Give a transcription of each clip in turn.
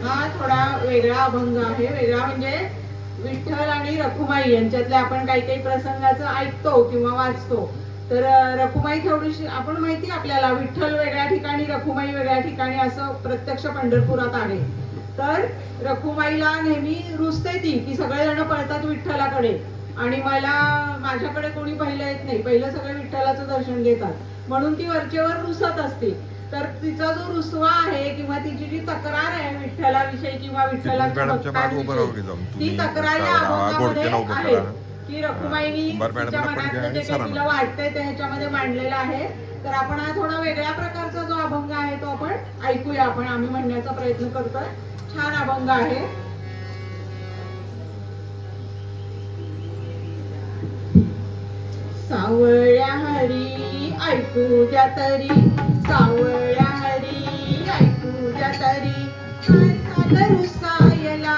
हा थोडा वेगळा अभंग आहे. वेगळा म्हणजे विठ्ठल आणि रखुमाई यांच्यातले आपण काही काही प्रसंगाचं ऐकतो किंवा वाचतो. तर रखुमाई थोडीशी आपण माहिती आपल्याला, विठ्ठल वेगळ्या ठिकाणी रखुमाई वेगळ्या ठिकाणी असं प्रत्यक्ष पंढरपुरात आहे. तर रखुमाईला नेहमी रुसते ती की सगळेजण पळतात विठ्ठलाकडे आणि मला माझ्याकडे कोणी पहिलं येत नाही, पहिलं सगळे विठ्ठलाचं दर्शन घेतात, म्हणून ती वरचेवर रुसत असते. तर तिचा जो रुसवा आहे किंवा तिची जी तक्रार आहे विठ्ठलाविषयी किंवा विठ्ठलाच्या भक्तांविषयी, ती तक्रार या अभंगामध्ये आहे की रखुमाईनी तिच्या मनातलं जे काही तिला वाटतंय ते ह्याच्यामध्ये मांडलेलं आहे. तर आपण हा थोडा वेगळ्या प्रकारचा जो अभंग आहे तो आपण ऐकूया. आम्ही म्हणण्याचा प्रयत्न करतोय. छान अभंग आहे. सावळ्या हरी ऐकू द्या तरी, सावळ्या हरी ऐकू द्या तरी, काय झालं रुसायला,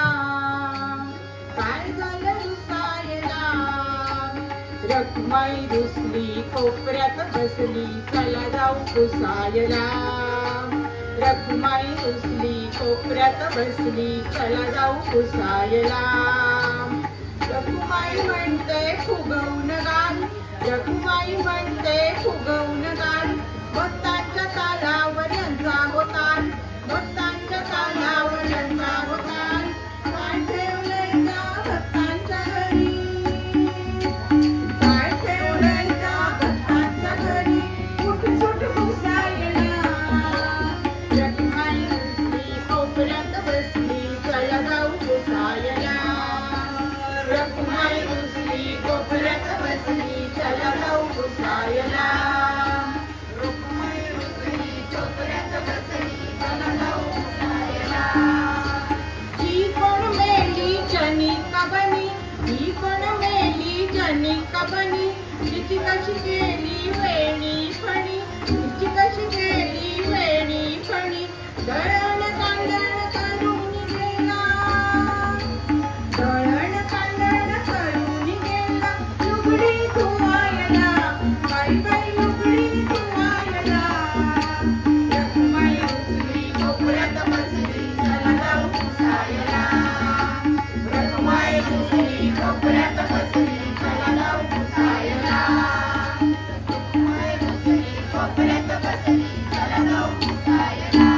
काय झालं रुसायला. रखुमाई रुसली कोपऱ्यात बसली, चला जाऊ पुसायला. रखुमाई रुसली कोपऱ्यात बसली, चला जाऊ पुसायला. रखुमाई म्हणते फुगवून गाल, रखुमाई म्हणते फुगवून गाल, भक्तांच्या तालावर यांचा होताल, भक्तांच्या तालावर यांचा होताल. काय ठेवलंय त्या भक्तांच्या घरी, काय ठेवलंय त्या भक्तांच्या घरी, कुठ कुठ पुसायला. रखुमाई रुसली कोपऱ्यात बसली, चला जाऊ पुसायला. रखुमाई रुसली कोपऱ्यात बसली, चला जाऊ पुसायला. रखुमाई रुसली कोपऱ्यात बसली, चला जाऊ पुसायला. ही कोण मेली जनिका बनी, ही कोण मेली जनिका बनी, तिची कशी गेली वेणी फणी, तिची कशी गेली वेणी फणी. दळण कांडण करून गेला, दळण कांडण करून गेला, लुगडी धुवायला, बाई बाई लुगडी धुवायला. रखुमाई रुसली कोपऱ्यात बसली, चला जाऊ पुसायला. रखुमाई रुसली कोपऱ्यात बसली, चला जाऊ पुसायला. रखुमाई रुसली कोपऱ्यात बसली, चला जाऊ पुसायला.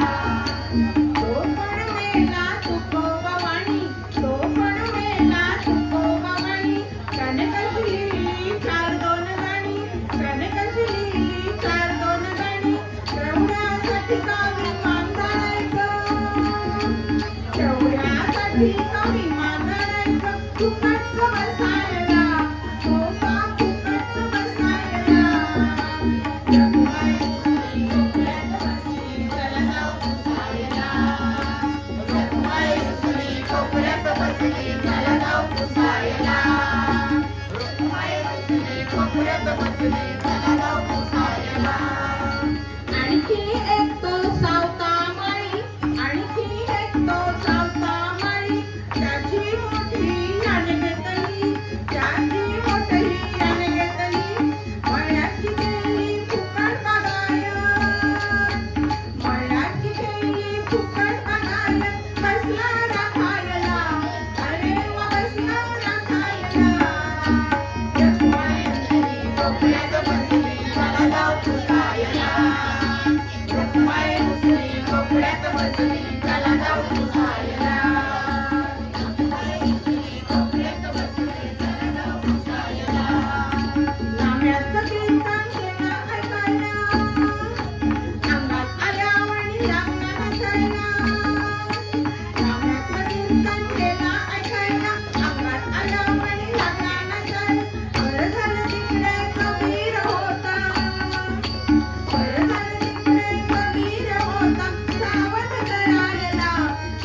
तो पण मेला तुकोबावाणी, तो पण मेला तुकोबावाणी, त्याने कशी लिहिली 4-2 गाणी, त्याने कशी लिहिली 4-2 गाणी. तेवढ्यासाठी का विमान धरायचं, तेवढ्यासाठी का विमान धरायचं, फुकटच बसायला, हो का फुकटच बसायला. रखुमाई रुसली कोपऱ्यात बसली, चला जाऊ पुसायला. रखुमाई रुसली कोपऱ्यात बसली, चला जाऊ पुसायला. रखुमाई रुसली कोपऱ्यात बसली, चला जाऊ पुसायला. आणखी एक तो सावता माळी, आणखी एक तो सावता माळी, त्याची मोठी याने घेतली, त्याची मोठी याने घेतली. मळ्याची केली फुकट बागाय, मळ्याची केली फुकट बागाय, बसला राखायला, अरे वा बसला राखायला. रखुमाई रुसली कोपऱ्यात बसली, चला जाऊ पुसायला. रखुमाई रुसली कोपऱ्यात बसली, चला जाऊ पुसायला. रखुमाई रुसली कोपऱ्यात बसली, चला जाऊ पुसायला. नाम्याचं कीर्तन केलं ऐकायला, अंगात आल्यावानी लागला नसायला. नाम्याचं कीर्तन केलं ऐकायला, अंगात आल्यावानी लागला नसायला. बरं झालं तिकडे कबीर होता, बरं झालं तिकडे कबीर होता, सावध करायला,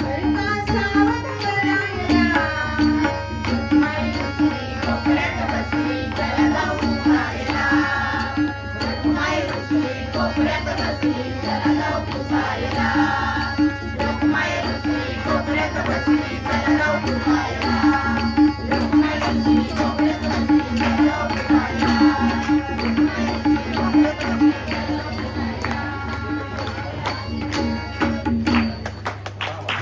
बरं का सावध करायला. रखुमाई रुसली कोपऱ्यात बसली, चला जाऊ पुसायला. रखुमाई रुसली कोपऱ्यात बसली, चला जाऊ पुसायला.